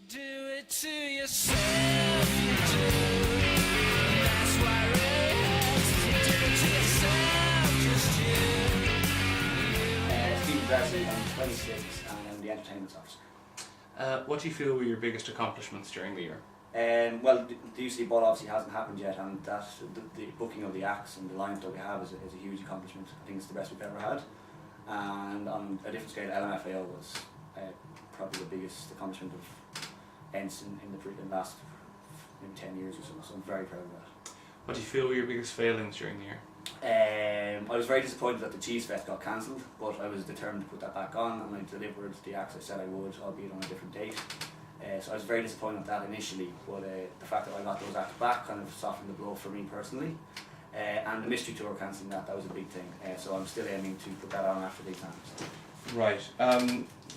do it to yourself, you do. That's why it hurts. You do it to yourself, just you. Stephen Darcy, I'm 26 and I'm the Entertainments Officer. What do you feel were your biggest accomplishments during the year? Well, the UCD ball obviously hasn't happened yet, and that the booking of the acts and the lineup that we have is a huge accomplishment. I think it's the best we've ever had. And on a different scale, LMFAO was probably the biggest accomplishment of Ents in the last maybe 10 years or so, so I'm very proud of that. What do you feel were your biggest failings during the year? I was very disappointed that the Cheese Fest got cancelled, but I was determined to put that back on, and I delivered the acts I said I would, albeit on a different date. So I was very disappointed at that initially, but the fact that I got those acts back kind of softened the blow for me personally. And the mystery tour cancelling that was a big thing, so I'm still aiming to put that on after the exams. Right.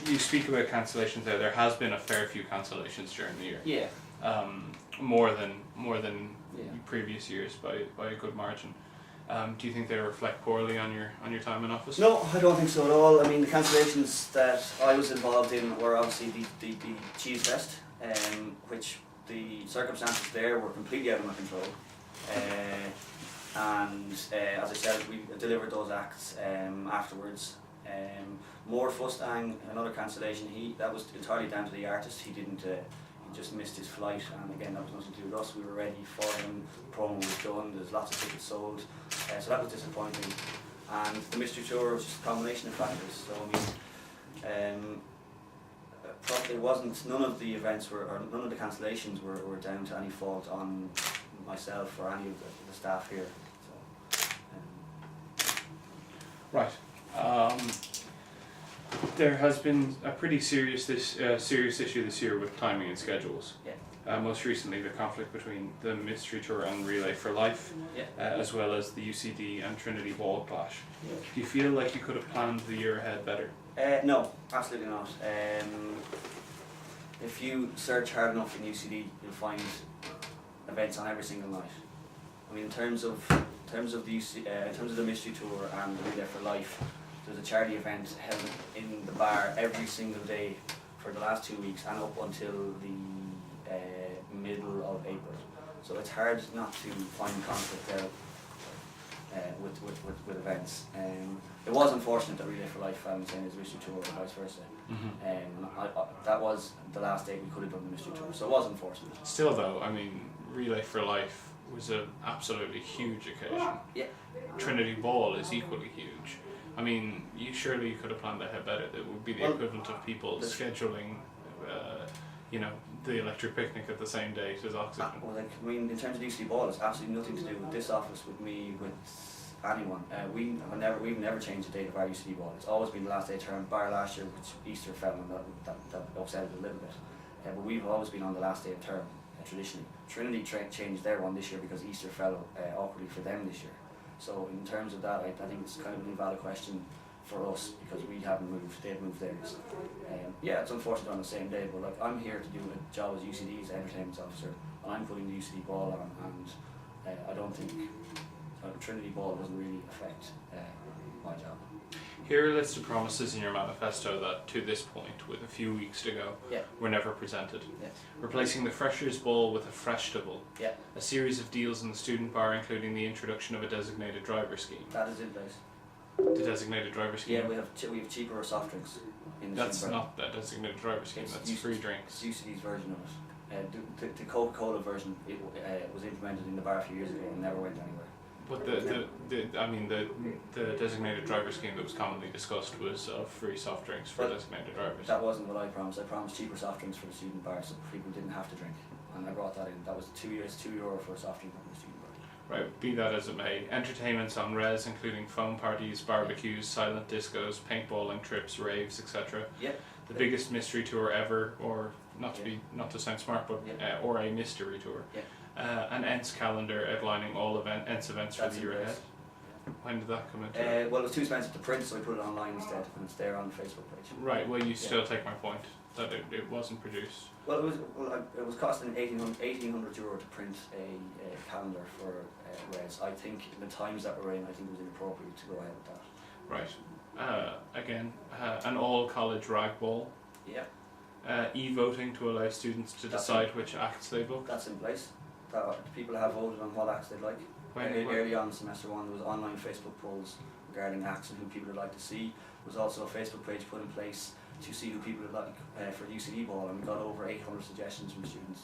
You speak about cancellations there. There has been a fair few cancellations during the year. Yeah. More than previous years by a good margin. Do you think they reflect poorly on your time in office? No, I don't think so at all. I mean, the cancellations that I was involved in were obviously the Cheese Fest, which the circumstances there were completely out of my control. And as I said, we delivered those acts afterwards. More Fustang, another cancellation. That was entirely down to the artist. He just missed his flight, and again that was nothing to do with us. We were ready for him. The promo was done. There's lots of tickets sold, so that was disappointing. And the mystery tour was just a combination of factors. So I mean, probably wasn't. None of the events or none of the cancellations were down to any fault on myself or any of the staff here. So, Right. There has been a pretty serious issue this year with timing and schedules. yeah. Most recently, the conflict between the Mystery Tour and Relay for Life, Yeah. as well as the UCD and Trinity Ball clash. Yeah. Do you feel like you could have planned the year ahead better? No, absolutely not. If you search hard enough in UCD, you'll find events on every single night. I mean, in terms of the Mystery Tour and the Relay for Life, there's a charity event held in the bar every single day for the last 2 weeks and up until the middle of April. So it's hard not to find conflict there with events. It was unfortunate that Relay for Life fell in the same as Mystery Tour and vice versa. That was the last day we could have done the Mystery Tour, so it was unfortunate. Still though, I mean, Relay for Life was an absolutely huge occasion. Yeah. Trinity Ball is equally huge. I mean, surely you could have planned ahead better. That would be the equivalent of people scheduling, the electric picnic at the same date as Oxygen. Well, I mean, in terms of UCD Ball, it's absolutely nothing to do with this office, with me, with anyone. We've never changed the date of our UCD Ball. It's always been the last day of term, bar last year, which Easter fell on, that upset it a little bit. But we've always been on the last day of term, traditionally. Trinity changed their one this year because Easter fell awkwardly for them this year. So in terms of that, I think it's kind of an invalid question for us because we haven't moved, they've moved theirs. Yeah, it's unfortunate on the same day, but like I'm here to do a job as UCD's Entertainments Officer, and I'm putting the UCD Ball on, and I don't think Trinity Ball doesn't really affect my job. Here are a list of promises in your manifesto that, to this point, with a few weeks to go, were never presented. Yes. Replacing the Freshers' Ball with a Festival. Yeah. A series of deals in the student bar, including the introduction of a designated driver scheme. That is in place. The designated driver scheme? Yeah, we have cheaper soft drinks in the That's student bar. not a designated driver scheme, that's free drinks. It's UCD's version of it. The Coca-Cola version was implemented in the bar a few years ago and never went anywhere. But the designated driver scheme that was commonly discussed was of free soft drinks for designated drivers. That wasn't what I promised. I promised cheaper soft drinks for the student bar so people didn't have to drink. And I brought that in. That was €2 for a soft drink in the student bar. Right, be that as it may, entertainments on res, including foam parties, barbecues, silent discos, paintballing trips, raves, etc. Yep. The biggest mystery tour ever, or not to sound smart, but or a mystery tour. Yep. An Ents calendar outlining all Ents events for the year ahead. When did that come into? Well, it was too expensive to print, so I put it online instead, and it's there on the Facebook page. Right. Well, you still take my point that it wasn't produced. Well, it was costing €1,800 to print a calendar for Res. I think in the times that we're in, I think it was inappropriate to go ahead with that. Right. Again, an all college rag ball. Yeah. e-voting to allow students to decide which acts they book? That's in place. People have voted on what acts they'd like. Early on in semester 1 there was online Facebook polls regarding acts and who people would like to see. There was also a Facebook page put in place to see who people would like for UCD ball, and we got over 800 suggestions from students.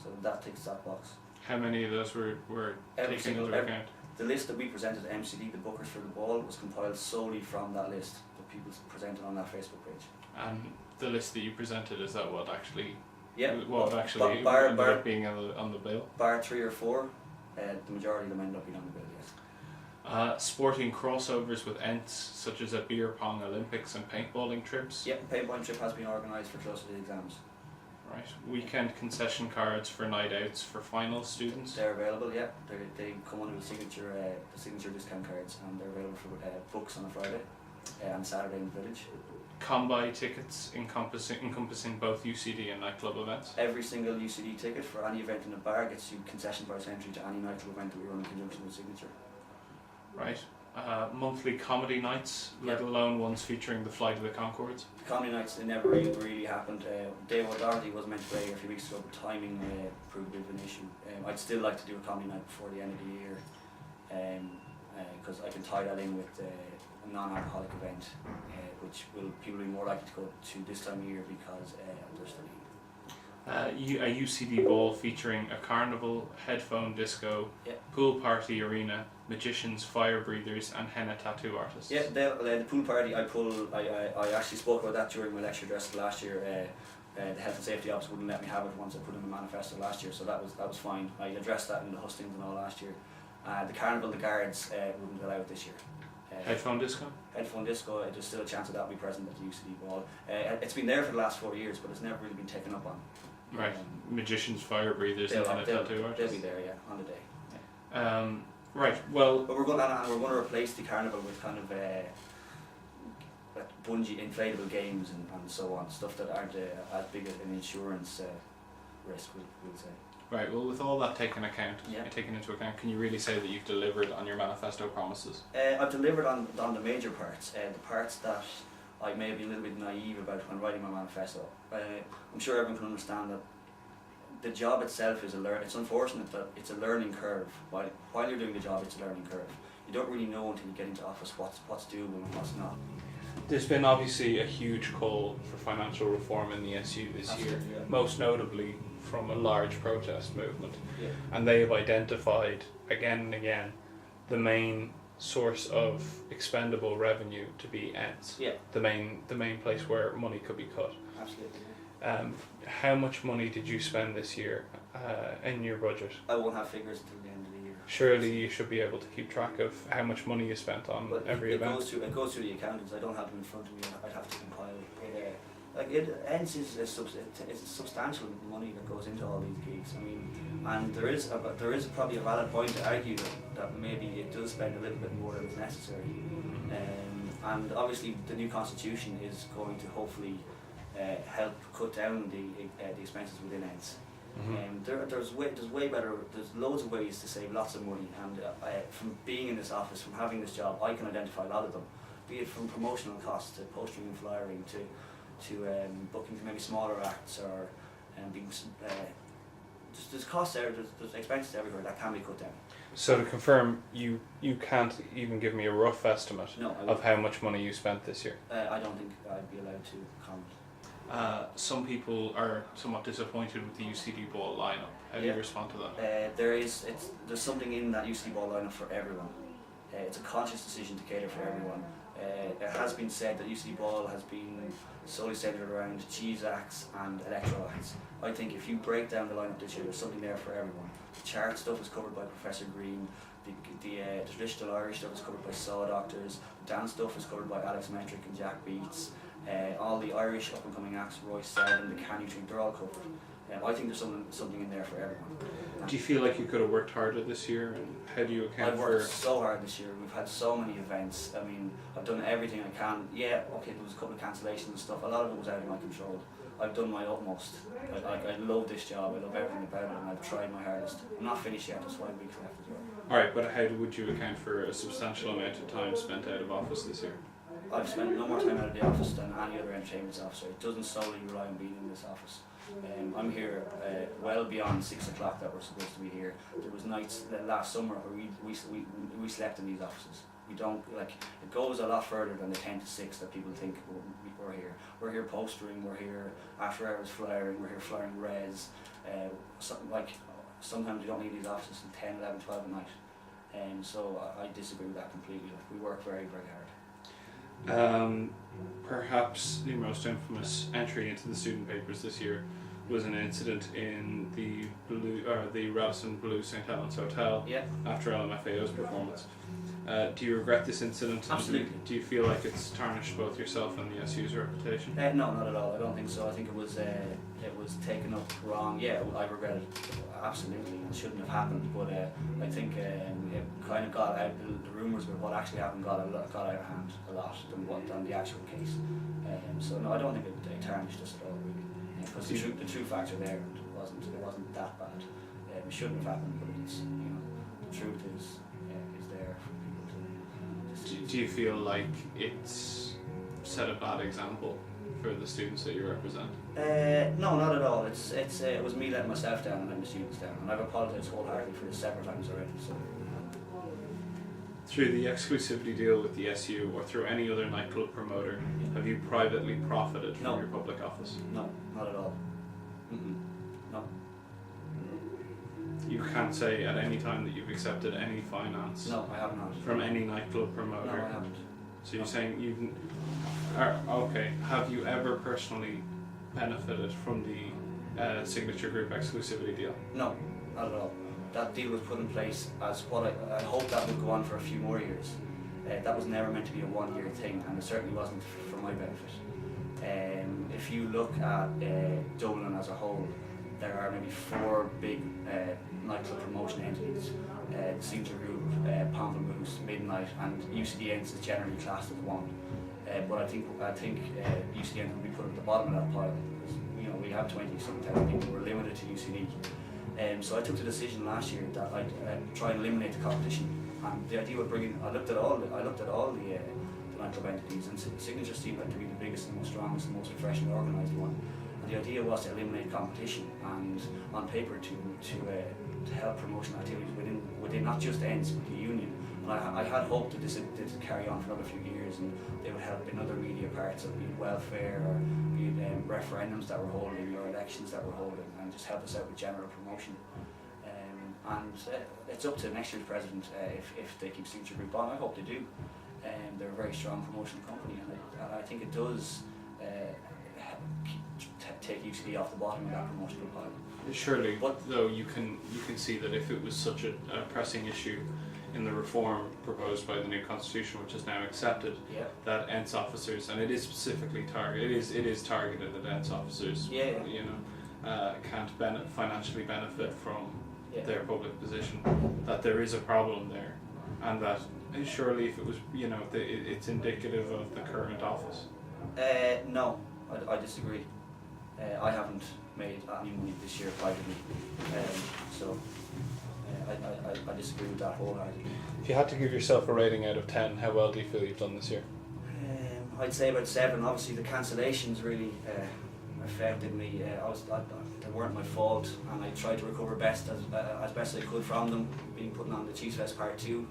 So that ticks that box. How many of those were taken into account? The list that we presented at MCD, the bookers for the ball, was compiled solely from that list that people presented on that Facebook page. And the list that you presented, is that what actually? Yeah. What actually ended up being on the bill? Bar 3 or 4, the majority of them ended up being on the bill. Yes. Sporting crossovers with Ents, such as a beer pong Olympics and paintballing trips. Yep, the paintballing trip has been organised for close to the exams. Right. Weekend concession cards for night outs for final students. They're available. Yeah, they come under the signature discount cards, and they're available for books on a Friday and Saturday in the village. Combi tickets encompassing both UCD and nightclub events. Every single UCD ticket for any event in a bar gets you concession price entry to any nightclub event that we run in conjunction with Signature. Right. Monthly comedy nights, let alone ones featuring the Flight of the Conchords. The comedy nights, they never really happened. Dave O'Doherty was meant to play a few weeks ago, but timing proved a bit of an issue. I'd still like to do a comedy night before the end of the year, because I can tie that in with a non-alcoholic event, which people will be more likely to go to this time of year because they're studying. A UCD ball featuring a carnival, headphone disco, pool party arena, magicians, fire breathers, and henna tattoo artists. Yeah, the pool party I actually spoke about that during my lecture address last year. The health and safety officer wouldn't let me have it once I put in the manifesto last year, so that was fine. I addressed that in the hustings and all last year. The carnival, the guards wouldn't allow it this year. Headphone disco? Headphone disco, there's still a chance of that will be present at the UCD ball. It's been there for the last 4 years, but it's never really been taken up on. Right, magicians, fire breathers, and henna tattoo artists. They'll be there, yeah, on the day. Yeah. Right, well... But we're going to replace the carnival with kind of bungee inflatable games and so on, stuff that aren't as big an insurance risk, we'll say. Right, well, with all that taken into account, can you really say that you've delivered on your manifesto promises? I've delivered on the major parts, the parts that I may be a little bit naive about when writing my manifesto. I'm sure everyone can understand that the job itself is it's unfortunate that it's a learning curve. While you're doing the job, it's a learning curve. You don't really know until you get into office what's doable and what's not. There's been obviously a huge call for financial reform in the SU this year, most notably from a large protest movement. Yeah. And they have identified again and again the main source of expendable revenue to be Ents. Yeah. The main place where money could be cut. Absolutely. How much money did you spend this year in your budget? I won't have figures until the end of the year. Surely you should be able to keep track of how much money you spent on every event. It goes through the accountants. I don't have them in front of me. I'd have to compile it. Ents is it's substantial money that goes into all these gigs. I mean, and there is probably a valid point to argue that maybe it does spend a little bit more than is necessary. And obviously the new constitution is going to hopefully help cut down the expenses within Ents. There's loads of ways to save lots of money, and from being in this office, from having this job, I can identify a lot of them, be it from promotional costs to postering and flyering to booking for maybe smaller acts, or being there's costs there, there's expenses everywhere that can be cut down. So to confirm, you can't even give me a rough estimate of how much money you spent this year? I don't think I'd be allowed to comment. Some people are somewhat disappointed with the UCD ball lineup. How do you respond to that? There's something in that UCD ball lineup for everyone. It's a conscious decision to cater for everyone. It has been said that UCD ball has been solely centred around cheese acts and electro acts. I think if you break down the lineup this year, there's something there for everyone. The chart stuff is covered by Professor Green. The traditional Irish stuff is covered by Saw Doctors. The dance stuff is covered by Alex Metric and Jack Beats. All the Irish up and coming acts, Royce Seven, the Canny Tree, they're all covered. I think there's something in there for everyone. Do you feel like you could have worked harder this year, and how do you account for? I've worked so hard this year. We've had so many events. I mean, I've done everything I can. Yeah, okay, there was a couple of cancellations and stuff. A lot of it was out of my control. I've done my utmost. I love this job. I love everything about it, and I've tried my hardest. I'm not finished yet. There's 5 weeks left as well. Alright, but how would you account for a substantial amount of time spent out of office this year? I've spent no more time out of the office than any other entertainment officer. It doesn't solely rely on being in this office. I'm here well beyond 6 o'clock that we're supposed to be here. There was nights last summer where we slept in these offices. We don't, like, it goes a lot further than the 10 to 6 that people think we're here. We're here postering, we're here after hours flyering, we're here flying res. Sometimes we don't need these offices until 10, 11, 12 at night. So I disagree with that completely. Like, we work very, very hard. Perhaps the most infamous entry into the student papers this year was an incident in the Radisson Blu Hotel after LMFAO's performance. Do you regret this incident? Absolutely. Do you feel like it's tarnished both yourself and the SU's reputation? No, not at all. I don't think so. I think it was taken up wrong. Yeah, I regret it. Absolutely, it shouldn't have happened. But I think it kind of got out. The rumours about what actually happened got out of hand a lot than the actual case. So no, I don't think it tarnished us at all, really. Because the true facts are there, and it wasn't that bad. It shouldn't have happened, but it's, the truth is there for people to. Do you feel like it's set a bad example for the students that you represent? No, not at all. It was me letting myself down and letting the students down, and I've apologised wholeheartedly for this several times already. So. Through the exclusivity deal with the SU or through any other nightclub promoter, have you privately profited from your public office? No, not at all. No. You can't say at any time that you've accepted any finance? No, I have not. From any nightclub promoter? No, I haven't. So you're saying you've... Okay, have you ever personally benefited from the Signature Group exclusivity deal? No, not at all. That deal was put in place as what I hope that would go on for a few more years. That was never meant to be a one-year thing, and it certainly wasn't for my benefit. If you look at Dublin as a whole, there are maybe 4 big nightclub promotion entities: the Signature Group, Pamplemousse, Midnight, and Ents is generally classed as one. But I think UCD will be put at the bottom of that pile, because we have 20-something people. We're limited to UCD. So I took the decision last year that I'd try and eliminate the competition, and the idea of bringing. I looked at all the nightclub entities, and Signature seemed like to be the biggest, and the most strongest, and most professionally organised one. And the idea was to eliminate competition, and on paper to help promotional activities within not just Ents but the union. And I had hoped that this would carry on for another few years, and they would help in other media parts, be it welfare or be it referendums that we're holding or elections that we're holding, and just help us out with general promotion. And it's up to next year's president if they keep Signature Group on. I hope they do. They're a very strong promotional company, and I think it does take UCD off the bottom of that promotional pile. Surely, though, you can see that if it was such a pressing issue in the reform proposed by the new constitution, which is now accepted, that Ents officers, and it is specifically targeted, it is targeted at Ents officers, can't financially benefit from their public position, that there is a problem there, and that surely if it was, it's indicative of the current office. No, I disagree. I haven't made any money this year privately, so I disagree with that wholeheartedly. If you had to give yourself a rating out of 10, how well do you feel you've done this year? I'd say about 7. Obviously the cancellations really affected me. They weren't my fault, and I tried to recover as best I could from them, being put on the Chiefs Fest Part 2.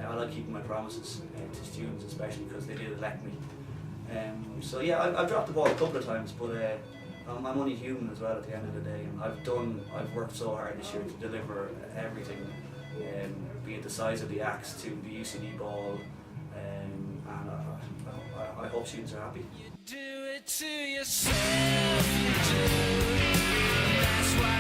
I like keeping my promises to students, especially because they did elect me. So yeah, I've dropped the ball a couple of times, but I'm only human as well at the end of the day, and I've worked so hard this year to deliver everything, be it the size of the acts to the UCD ball, and I hope students are happy. You do it to yourself, you do. That's why